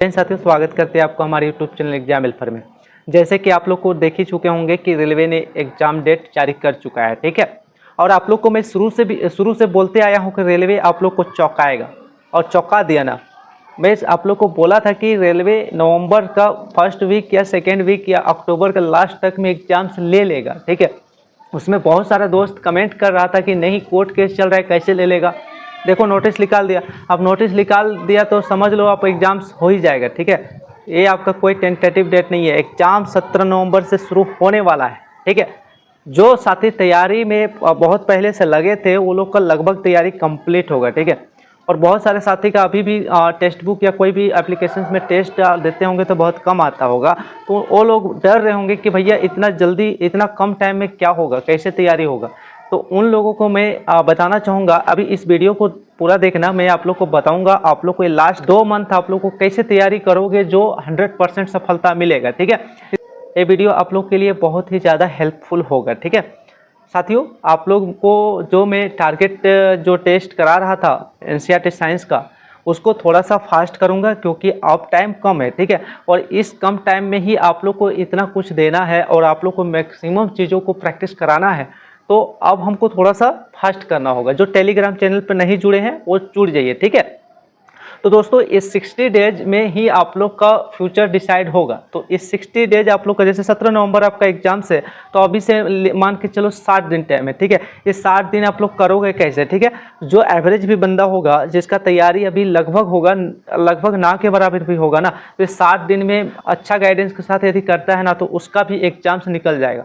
साथियों, स्वागत करते हैं आपको हमारे यूट्यूब चैनल एग्जाम हेल्पर में। जैसे कि आप लोग को देख ही चुके होंगे कि रेलवे ने एग्जाम डेट जारी कर चुका है, ठीक है। और आप लोग को मैं शुरू से बोलते आया हूं कि रेलवे आप लोग को चौंकाएगा और चौंका दिया ना। मैं आप लोग को बोला था कि रेलवे नवंबर का फर्स्ट वीक या सेकेंड वीक या अक्टूबर का लास्ट तक में एग्जाम्स ले लेगा, ठीक है। उसमें बहुत सारे दोस्त कमेंट कर रहा था कि नहीं, कोर्ट केस चल रहा है, कैसे ले लेगा। देखो, नोटिस निकाल दिया। अब नोटिस निकाल दिया तो समझ लो आप एग्ज़ाम्स हो ही जाएगा, ठीक है। ये आपका कोई टेंटेटिव डेट नहीं है। एग्ज़ाम 17 नवंबर से शुरू होने वाला है, ठीक है। जो साथी तैयारी में बहुत पहले से लगे थे वो लोग का लगभग तैयारी कंप्लीट होगा, ठीक है। और बहुत सारे साथी का अभी भी टेक्स्ट बुक या कोई भी एप्लीकेशन में टेस्ट देते होंगे तो बहुत कम आता होगा, तो वो लोग डर रहे होंगे कि भैया इतना जल्दी इतना कम टाइम में क्या होगा, कैसे तैयारी होगा। तो उन लोगों को मैं बताना चाहूँगा, अभी इस वीडियो को पूरा देखना। मैं आप लोग को बताऊंगा आप लोग को ये लास्ट 2 मंथ आप लोग को कैसे तैयारी करोगे जो 100% सफलता मिलेगा, ठीक है। ये वीडियो आप लोग के लिए बहुत ही ज़्यादा हेल्पफुल होगा, ठीक है। साथियों, आप लोग को जो मैं टारगेट जो टेस्ट करा रहा था एनसीईआरटी साइंस का, उसको थोड़ा सा फास्ट करूंगा क्योंकि अब टाइम कम है, ठीक है। और इस कम टाइम में ही आप लोग को इतना कुछ देना है और आप लोग को मैक्सिमम चीज़ों को प्रैक्टिस कराना है। तो अब हमको थोड़ा सा फास्ट करना होगा। जो टेलीग्राम चैनल पर नहीं जुड़े हैं वो जुड़ जाइए, ठीक है। तो दोस्तों, इस 60 डेज में ही आप लोग का फ्यूचर डिसाइड होगा। तो इस 60 डेज आप लोग का, जैसे 17 नवंबर आपका एग्जाम से, तो अभी से मान के चलो 60 दिन टाइम है, ठीक है। ये 60 दिन आप लोग करोगे कैसे, ठीक है। जो एवरेज भी बंदा होगा जिसका तैयारी अभी लगभग होगा, लगभग ना के बराबर भी होगा ना, तो 60 दिन में अच्छा गाइडेंस के साथ यदि करता है ना तो उसका भी एग्जाम से निकल जाएगा।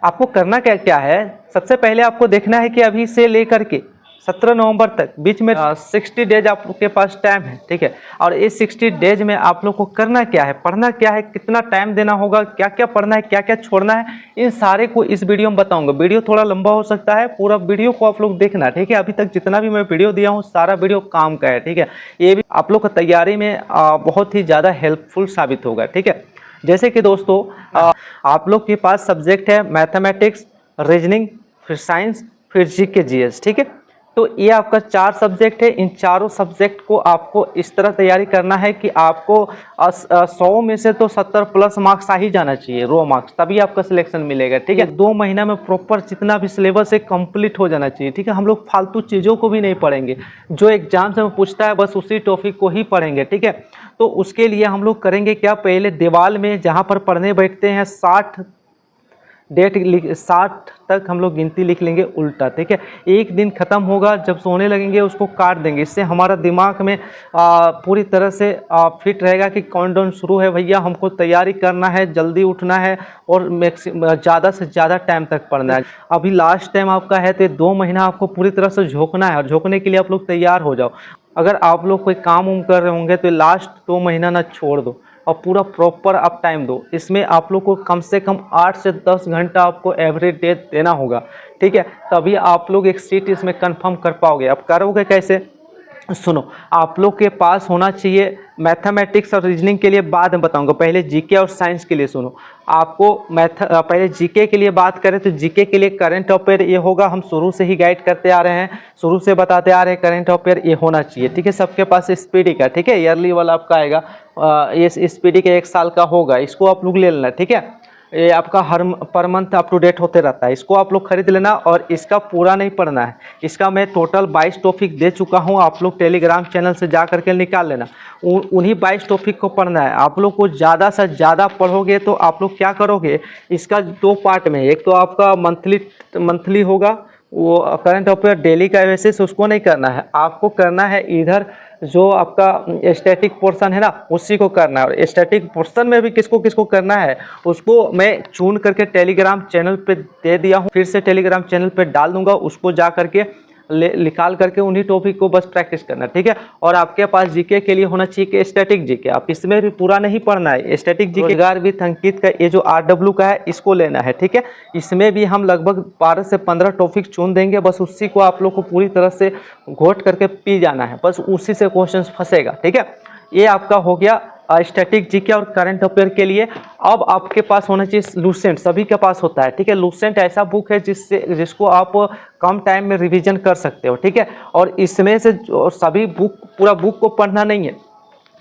आपको करना क्या क्या है, सबसे पहले आपको देखना है कि अभी से लेकर के 17 नवंबर तक बीच में 60 डेज आपके पास टाइम है, ठीक है। और इस 60 डेज में आप लोग को करना क्या है, पढ़ना क्या है, कितना टाइम देना होगा, क्या क्या पढ़ना है, क्या क्या छोड़ना है, इन सारे को इस वीडियो में बताऊंगा। वीडियो थोड़ा लंबा हो सकता है, पूरा वीडियो को आप लोग देखना, ठीक है। अभी तक जितना भी मैं वीडियो दिया हूँ सारा वीडियो काम का है, ठीक है। ये भी आप लोग को तैयारी में बहुत ही ज़्यादा हेल्पफुल साबित होगा, ठीक है। जैसे कि दोस्तों, आप लोग के पास सब्जेक्ट है मैथमेटिक्स, रीजनिंग, फिर साइंस, फिर जीके जीएस, ठीक है। तो ये आपका 4 सब्जेक्ट है। इन चारों सब्जेक्ट को आपको इस तरह तैयारी करना है कि आपको 100 में से तो 70 प्लस मार्क्स आ ही जाना चाहिए, रो मार्क्स, तभी आपका सिलेक्शन मिलेगा, ठीक है। 2 महीना में प्रॉपर जितना भी सिलेबस है कंप्लीट हो जाना चाहिए, ठीक है। हम लोग फालतू चीज़ों को भी नहीं पढ़ेंगे, जो एग्जाम से पूछता है बस उसी टॉपिक को ही पढ़ेंगे, ठीक है। तो उसके लिए हम लोग करेंगे क्या, पहले दीवार में जहाँ पर पढ़ने बैठते हैं 60 तक हम लोग गिनती लिख लेंगे उल्टा, ठीक है। एक दिन ख़त्म होगा, जब सोने लगेंगे उसको काट देंगे। इससे हमारा दिमाग में पूरी तरह से फिट रहेगा कि काउंटडाउन शुरू है भैया, हमको तैयारी करना है, जल्दी उठना है और ज़्यादा से ज़्यादा टाइम तक पढ़ना है। अभी लास्ट टाइम आपका है तो 2 महीना आपको पूरी तरह से झोंकना है और झोंकने के लिए आप लोग तैयार हो जाओ। अगर आप लोग कोई काम उम कर रहे होंगे तो लास्ट 2 महीना ना छोड़ दो और पूरा प्रॉपर आप टाइम दो। इसमें आप लोग को कम से कम 8 से 10 घंटा आपको एवरी डे देना होगा, ठीक है। तभी आप लोग एक सीट इसमें कंफर्म कर पाओगे। आप करोगे कैसे, सुनो। आप लोग के पास होना चाहिए मैथमेटिक्स और रीजनिंग के लिए बाद में बताऊंगा, पहले जीके और साइंस के लिए सुनो। आपको पहले जीके के लिए बात करें तो जीके के लिए करंट अफेयर ये होगा, हम शुरू से ही गाइड करते आ रहे हैं, शुरू से बताते आ रहे हैं, करंट अफेयर ये होना चाहिए, ठीक है। सबके पास स्पीडी का, ठीक है, ईयरली वाला आपका आएगा, ये स्पीडी का 1 साल का होगा, इसको आप लोग ले लेना, ठीक है। ये आपका हर per month up to date होते रहता है, इसको आप लोग खरीद लेना। और इसका पूरा नहीं पढ़ना है, इसका मैं टोटल 22 टॉपिक दे चुका हूँ, आप लोग टेलीग्राम चैनल से जा करके निकाल लेना। उन्हीं 22 टॉपिक को पढ़ना है। आप लोग को ज़्यादा से ज़्यादा पढ़ोगे तो आप लोग क्या करोगे, इसका 2 पार्ट में, एक तो आपका मंथली होगा, वो करंट अफेयर डेली का बेसिस, उसको नहीं करना है आपको, करना है इधर जो आपका स्टैटिक पोर्शन है ना उसी को करना है। और स्टैटिक पोर्शन में भी किसको किसको करना है उसको मैं चुन करके टेलीग्राम चैनल पे दे दिया हूँ, फिर से टेलीग्राम चैनल पे डाल दूंगा, उसको जा करके निकाल करके उन्हीं टॉपिक को बस प्रैक्टिस करना, ठीक है। और आपके पास जीके के लिए होना चाहिए कि स्टैटिक जीके, आप इसमें भी पूरा नहीं पढ़ना है। स्टैटिक जीके रोजगार विद अंकित का ये जो RW का है इसको लेना है, ठीक है। इसमें भी हम लगभग 12 से 15 टॉपिक चुन देंगे, बस उसी को आप लोग को पूरी तरह से घोट करके पी जाना है, बस उसी से क्वेश्चन फंसेगा, ठीक है। ये आपका हो गया स्टैटिक जीके और करंट अफेयर के लिए। अब आपके पास होना चाहिए लूसेंट, सभी के पास होता है, ठीक है। लूसेंट ऐसा बुक है जिसको आप कम टाइम में रिवीजन कर सकते हो, ठीक है। और इसमें से सभी बुक, पूरा बुक को पढ़ना नहीं है,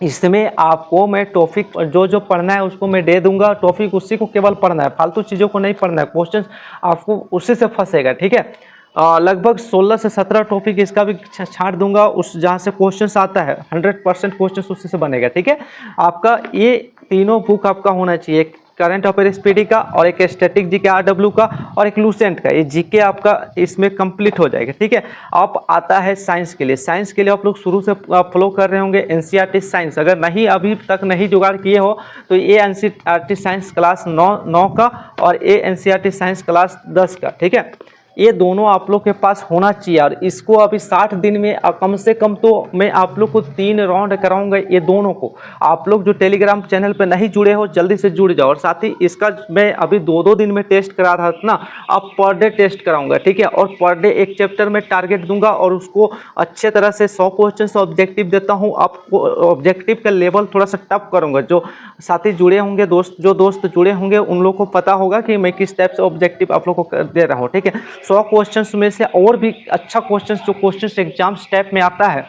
इसमें आपको मैं टॉपिक जो जो पढ़ना है उसको मैं दे दूंगा, टॉपिक उसी को केवल पढ़ना है, फालतू चीज़ों को नहीं पढ़ना है, क्वेश्चन आपको उसी से फंसेगा, ठीक है। लगभग 16 से 17 टॉपिक इसका भी छांट दूंगा, उस जहाँ से क्वेश्चन आता है 100% क्वेश्चन उसी से बनेगा, ठीक है। आपका ये तीनों बुक आपका होना चाहिए, एक करंट अफेयर एसपीडी का और एक स्टैटिक जीके आरडब्ल्यू का और एक लूसेंट का, ये जीके आपका इसमें कंप्लीट हो जाएगा, ठीक है। अब आता है साइंस के लिए। साइंस के लिए आप लोग शुरू से फॉलो कर रहे होंगे एनसीईआरटी साइंस, अगर नहीं अभी तक नहीं जुगाड़ किए हो तो ये एनसीईआरटी साइंस क्लास 9 का और ये एनसीईआरटी साइंस क्लास 10 का, ठीक है। ये दोनों आप लोग के पास होना चाहिए और इसको अभी 60 दिन में कम से कम तो मैं आप लोग को 3 राउंड कराऊंगा ये दोनों को। आप लोग जो टेलीग्राम चैनल पे नहीं जुड़े हो जल्दी से जुड़ जाओ, और साथ ही इसका मैं अभी 2-2 दिन में टेस्ट करा रहा था ना, अब पर डे टेस्ट कराऊंगा, ठीक है। और पर डे एक चैप्टर में टारगेट दूंगा और उसको अच्छे तरह से 100 क्वेश्चन ऑब्जेक्टिव देता हूँ। आपको ऑब्जेक्टिव का लेवल थोड़ा सा टफ करूँगा, जो साथी जुड़े होंगे जो दोस्त जुड़े होंगे उन लोग को पता होगा कि मैं किस टाइप से ऑब्जेक्टिव आप लोग को दे रहा हूँ, ठीक है। 100 क्वेश्चंस में से और भी अच्छा क्वेश्चंस जो क्वेश्चंस एग्जाम्स टाइप में आता है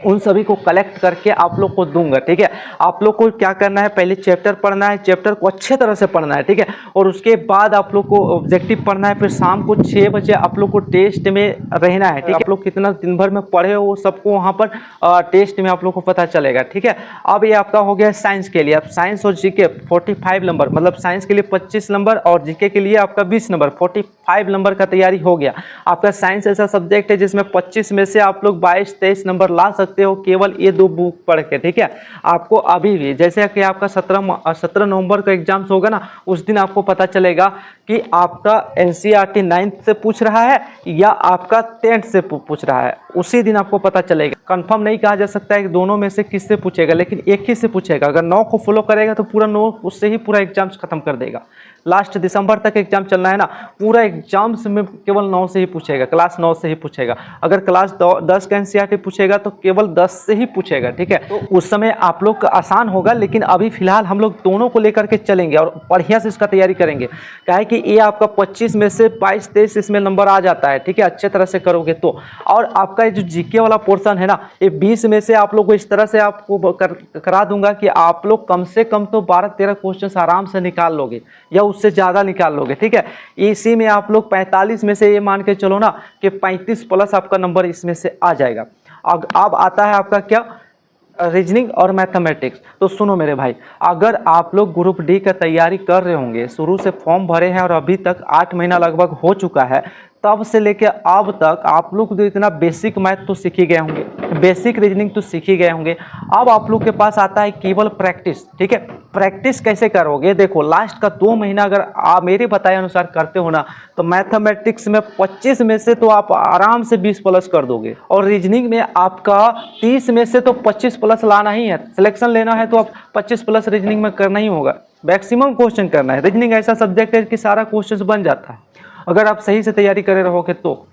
उन सभी को कलेक्ट करके आप लोग को दूंगा, ठीक है। आप लोग को क्या करना है, पहले चैप्टर पढ़ना है, चैप्टर को अच्छे तरह से पढ़ना है, ठीक है। और उसके बाद आप लोग को ऑब्जेक्टिव पढ़ना है, फिर शाम को 6 बजे आप लोग को टेस्ट में रहना है, ठीक है। आप लोग कितना दिन भर में पढ़े हो वो सबको वहाँ पर टेस्ट में आप लोग को पता चलेगा, ठीक है। अब ये आपका हो गया साइंस के लिए। अब साइंस और जीके 45 नंबर, मतलब साइंस के लिए 25 नंबर और जीके के लिए आपका 20 नंबर, 45 नंबर का तैयारी हो गया। आपका साइंस ऐसा सब्जेक्ट है जिसमें 25 में से आप लोग 22-23 नंबर ला सकते हो केवल ये 2 बुक पढ़ के, ठीक है। आपको अभी भी जैसे कि आपका 17 नवंबर का एग्जाम्स होगा ना, उस दिन आपको पता चलेगा कि आपका एनसीईआरटी 9th से पूछ रहा है या आपका 10th से पूछ रहा है, उसी दिन आपको पता चलेगा। कंफर्म नहीं कहा जा सकता है कि दोनों में से किससे पूछेगा, लेकिन एक ही से पूछेगा। अगर 9 को फॉलो करेगा तो पूरा 9 उससे ही पूरा एग्जाम्स खत्म कर देगा। लास्ट दिसंबर तक एग्जाम चलना है ना, पूरा एग्जाम्स में केवल 9 से ही पूछेगा, क्लास 9 से ही पूछेगा। अगर क्लास 10 का एनसीईआरटी पूछेगा तो केवल 10 से ही पूछेगा, ठीक है। तो उस समय आप लोग का आसान होगा, लेकिन अभी फिलहाल हम लोग दोनों को लेकर के चलेंगे और बढ़िया से इसका तैयारी करेंगे। क्या है कि ये आपका 25 में से 22-23 इसमें नंबर आ जाता है, ठीक है, अच्छे तरह से करोगे तो। और आपका ये जो जीके वाला पोर्सन है ना, ये 20 में से आप लोग को इस तरह से आपको करा दूंगा कि आप लोग कम से कम तो 12-13 क्वेश्चन आराम से निकाल लोगे या उससे ज़्यादा निकाल लोगे, ठीक है। इसी में आप लोग 45 में से ये मान के चलो ना कि 35 प्लस आपका नंबर इसमें से आ जाएगा। अब आता है आपका क्या, रीजनिंग और मैथमेटिक्स। तो सुनो मेरे भाई, अगर आप लोग ग्रुप डी का तैयारी कर रहे होंगे, शुरू से फॉर्म भरे हैं और अभी तक 8 महीना लगभग हो चुका है, तब से लेके अब तक आप लोग तो इतना बेसिक मैथ तो सीख ही गए होंगे, बेसिक रीजनिंग तो सीख ही गए होंगे। अब आप लोग के पास आता है केवल प्रैक्टिस, ठीक है। प्रैक्टिस कैसे करोगे, देखो लास्ट का 2 महीना अगर आप मेरे बताए अनुसार करते हो ना, तो मैथमेटिक्स में 25 में से तो आप आराम से 20 प्लस कर दोगे, और रीजनिंग में आपका 30 में से तो 25 प्लस लाना ही है। सिलेक्शन लेना है तो आप 25 प्लस रीजनिंग में करना ही होगा, मैक्सिमम क्वेश्चन करना है। रीजनिंग ऐसा सब्जेक्ट है कि सारा क्वेश्चन बन जाता है अगर आप सही से तैयारी करे रहोगे तो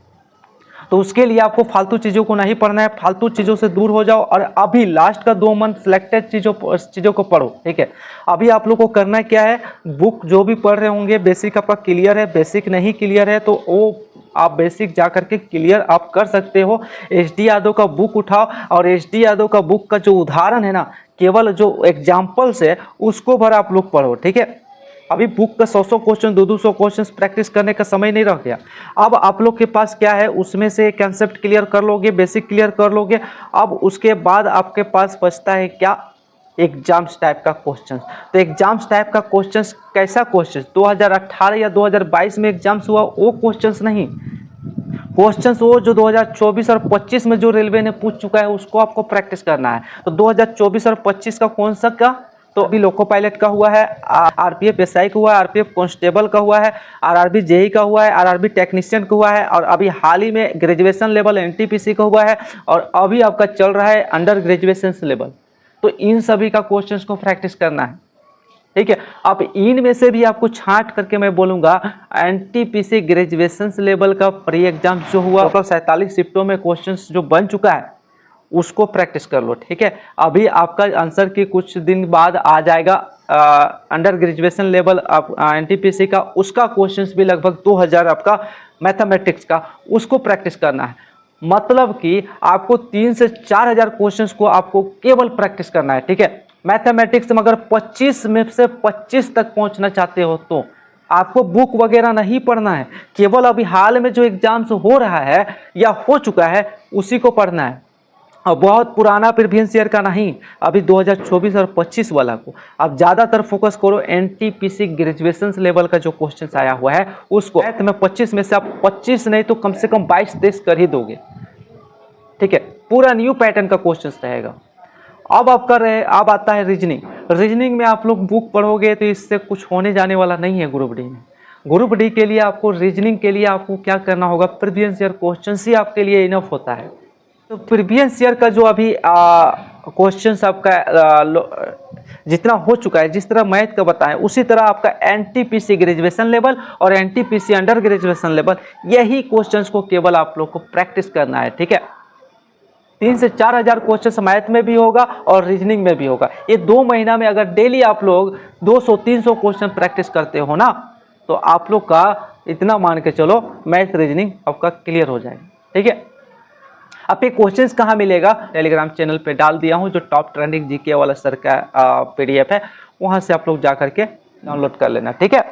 उसके लिए आपको फालतू चीज़ों को नहीं पढ़ना है, फालतू चीज़ों से दूर हो जाओ और अभी लास्ट का 2 मंथ सिलेक्टेड चीज़ों को पढ़ो, ठीक है। अभी आप लोग को करना क्या है, बुक जो भी पढ़ रहे होंगे बेसिक आपका क्लियर है, बेसिक नहीं क्लियर है तो वो आप बेसिक जा करके क्लियर आप कर सकते हो। एच.डी. यादव का बुक उठाओ और एच.डी. यादव का बुक का जो उदाहरण है ना, केवल जो एग्जाम्पल्स है उसको भर आप लोग पढ़ो, ठीक है। अभी बुक का 100 क्वेश्चन 200 क्वेश्चन प्रैक्टिस करने का समय नहीं रह गया। अब आप लोग के पास क्या है, उसमें से कंसेप्ट क्लियर कर लोगे, बेसिक क्लियर कर लोगे। अब उसके बाद आपके पास बचता है क्या, एग्जाम्स टाइप का क्वेश्चन। तो एग्जाम्स टाइप का क्वेश्चन कैसा क्वेश्चन, 2018 या 2022 में एग्जाम्स हुआ वो क्वेश्चन नहीं, क्वेश्चंस वो जो 2024 और 25 में जो रेलवे ने पूछ चुका है उसको आपको प्रैक्टिस करना है। तो 2024 और 25 का कौन सा का, तो अभी लोको पायलट का हुआ है, आरपीएफ एसआई का हुआ है, आरपीएफ कांस्टेबल का हुआ है, आरआरबी जेई का हुआ है, आरआरबी टेक्नीशियन का हुआ है, और अभी हाल ही में ग्रेजुएशन लेवल एनटीपीसी का हुआ है, और अभी आपका चल रहा है अंडर ग्रेजुएशन लेवल। तो इन सभी का क्वेश्चंस को प्रैक्टिस करना है, ठीक है। अब इनमें से भी आपको छांट करके मैं बोलूँगा एनटीपीसी ग्रेजुएशन लेवल का प्री एग्जाम जो हुआ, टोटल 47 शिफ्टों में क्वेश्चंस जो बन चुका है उसको प्रैक्टिस कर लो, ठीक है। अभी आपका आंसर की कुछ दिन बाद आ जाएगा अंडर ग्रेजुएशन लेवल एनटीपीसी का, उसका क्वेश्चंस भी लगभग 2000 आपका मैथमेटिक्स का, उसको प्रैक्टिस करना है। मतलब कि आपको 3 से 4 हज़ार क्वेश्चंस को आपको केवल प्रैक्टिस करना है, ठीक है। मैथमेटिक्स में अगर 25 में से 25 तक पहुंचना चाहते हो तो आपको बुक वगैरह नहीं पढ़ना है, केवल अभी हाल में जो एग्जाम्स हो रहा है या हो चुका है उसी को पढ़ना है, और बहुत पुराना प्रीवियस ईयर का नहीं, अभी 2024 और 25 वाला को आप ज़्यादातर फोकस करो। एनटीपीसी ग्रेजुएशन लेवल का जो क्वेश्चन आया हुआ है उसको मैथ में 25 में से आप 25 नहीं तो कम से कम 22-23 कर ही दोगे, ठीक है। पूरा न्यू पैटर्न का क्वेश्चन रहेगा। अब आप कर रहे, अब आता है रीजनिंग। रीजनिंग में आप लोग बुक पढ़ोगे तो इससे कुछ होने जाने वाला नहीं है। ग्रुप डी में, ग्रुप डी के लिए आपको, रीजनिंग के लिए आपको क्या करना होगा, प्रीवियस ईयर क्वेश्चन ही आपके लिए इनफ होता है। तो प्रीवियस ईयर का जो अभी क्वेश्चंस आपका जितना हो चुका है, जिस तरह मैथ का बताएं उसी तरह आपका एनटीपीसी ग्रेजुएशन लेवल और एनटीपीसी अंडर ग्रेजुएशन लेवल, यही क्वेश्चंस को केवल आप लोग को प्रैक्टिस करना है, ठीक है। 3 से 4 हज़ार क्वेश्चन मैथ में भी होगा और रीजनिंग में भी होगा। ये 2 महीना में अगर डेली आप लोग 200-300 क्वेश्चन प्रैक्टिस करते हो ना, तो आप लोग का इतना मान के चलो मैथ रीजनिंग आपका क्लियर हो जाएगा, ठीक है। अब ये क्वेश्चंस कहाँ मिलेगा, टेलीग्राम चैनल पे डाल दिया हूँ, जो टॉप ट्रेंडिंग जीके वाला सर का पीडीएफ है, वहाँ से आप लोग जा करके डाउनलोड कर लेना, ठीक है।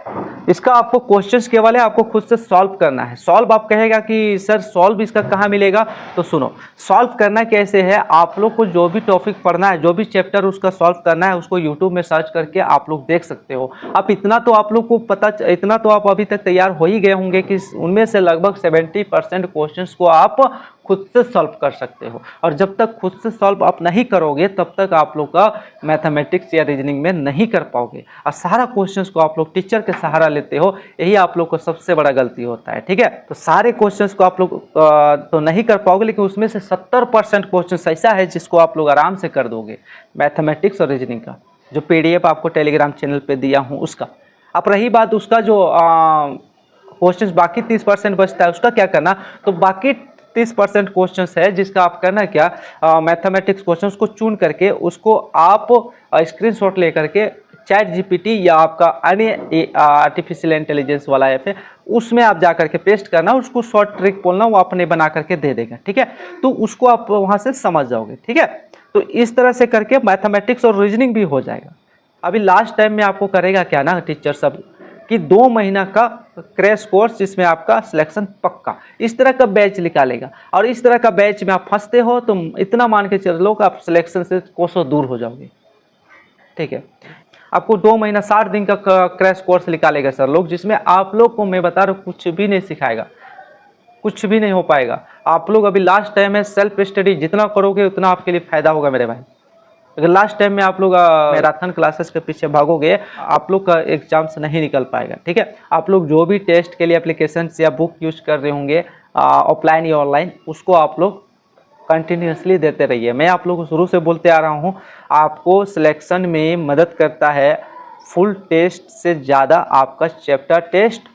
इसका आपको क्वेश्चंस केवल है, आपको खुद से सॉल्व करना है। सॉल्व आप कहेगा कि सर सॉल्व इसका कहाँ मिलेगा, तो सुनो, सॉल्व करना कैसे है। आप लोग को जो भी टॉपिक पढ़ना है, जो भी चैप्टर उसका सॉल्व करना है, उसको यूट्यूब में सर्च करके आप लोग देख सकते हो। अब इतना तो आप लोग को पता, इतना तो आप अभी तक तैयार हो ही गए होंगे कि उनमें से लगभग 70% क्वेश्चन को आप खुद से सॉल्व कर सकते हो। और जब तक खुद से सॉल्व आप नहीं करोगे तब तक आप लोग का मैथमेटिक्स या रीजनिंग में नहीं कर पाओगे। और सारा क्वेश्चंस को आप लोग टीचर के सहारा लेते हो, यही आप लोग को सबसे बड़ा गलती होता है, ठीक है। तो सारे क्वेश्चंस को आप लोग तो नहीं कर पाओगे, लेकिन उसमें से 70% क्वेश्चन ऐसा है जिसको आप लोग आराम से कर दोगे, मैथमेटिक्स और रीजनिंग का, जो पीडीएफ आपको टेलीग्राम चैनल पर दिया हूँ उसका। अब रही बात उसका जो क्वेश्चन बाकी 30% बचता है, उसका क्या करना, तो बाकी 30% क्वेश्चंस है जिसका आप करना क्या, मैथमेटिक्स क्वेश्चंस को चुन करके उसको आप स्क्रीनशॉट ले करके चैट जीपीटी या आपका अन्य आर्टिफिशियल इंटेलिजेंस वाला ऐप है उसमें आप जा करके पेस्ट करना, उसको शॉर्ट ट्रिक बोलना, वो अपने बना करके दे देगा, ठीक है। तो उसको आप वहाँ से समझ जाओगे, ठीक है। तो इस तरह से करके मैथमेटिक्स और रीजनिंग भी हो जाएगा। अभी लास्ट टाइम में आपको करेगा क्या ना टीचर सब, कि 2 महीना का क्रैश कोर्स जिसमें आपका सिलेक्शन पक्का, इस तरह का बैच निकालेगा। और इस तरह का बैच में आप फंसते हो तो इतना मान के चलो कि आप सिलेक्शन से कोसों दूर हो जाओगे, ठीक है। आपको 2 महीना 60 दिन का क्रैश कोर्स निकालेगा सर लोग, जिसमें आप लोग को मैं बता रहा हूँ कुछ भी नहीं सिखाएगा, कुछ भी नहीं हो पाएगा। आप लोग अभी लास्ट टाइम है, सेल्फ स्टडी जितना करोगे उतना आपके लिए फ़ायदा होगा मेरे भाई। अगर लास्ट टाइम में आप लोग मैराथन क्लासेस के पीछे भागोगे, आप लोग का एग्जाम से नहीं निकल पाएगा, ठीक है। आप लोग जो भी टेस्ट के लिए एप्लीकेशन या बुक यूज कर रहे होंगे ऑफलाइन या ऑनलाइन, उसको आप लोग कंटिन्यूसली देते रहिए। मैं आप लोग को शुरू से बोलते आ रहा हूँ, आपको सिलेक्शन में मदद करता है फुल टेस्ट से ज़्यादा आपका चैप्टर टेस्ट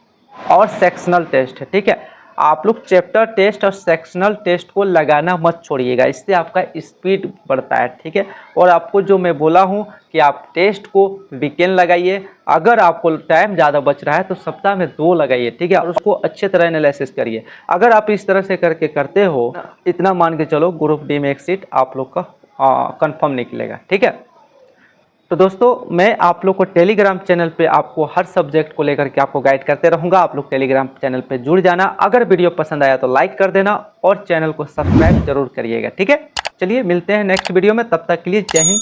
और सेक्शनल टेस्ट है, ठीक है। आप लोग चैप्टर टेस्ट और सेक्शनल टेस्ट को लगाना मत छोड़िएगा, इससे आपका स्पीड बढ़ता है, ठीक है। और आपको जो मैं बोला हूँ कि आप टेस्ट को वीकेंड लगाइए, अगर आपको टाइम ज़्यादा बच रहा है तो सप्ताह में 2 लगाइए, ठीक है। और उसको अच्छे तरह एनालिसिस करिए। अगर आप इस तरह से करके करते हो, इतना मान के चलो ग्रुप डी में एक सीट आप लोग का कंफर्म निकलेगा, ठीक है। तो दोस्तों मैं आप लोग को टेलीग्राम चैनल पे आपको हर सब्जेक्ट को लेकर के आपको गाइड करते रहूँगा। आप लोग टेलीग्राम चैनल पे जुड़ जाना। अगर वीडियो पसंद आया तो लाइक कर देना और चैनल को सब्सक्राइब जरूर करिएगा, ठीक है। चलिए मिलते हैं नेक्स्ट वीडियो में, तब तक के लिए जय हिंद।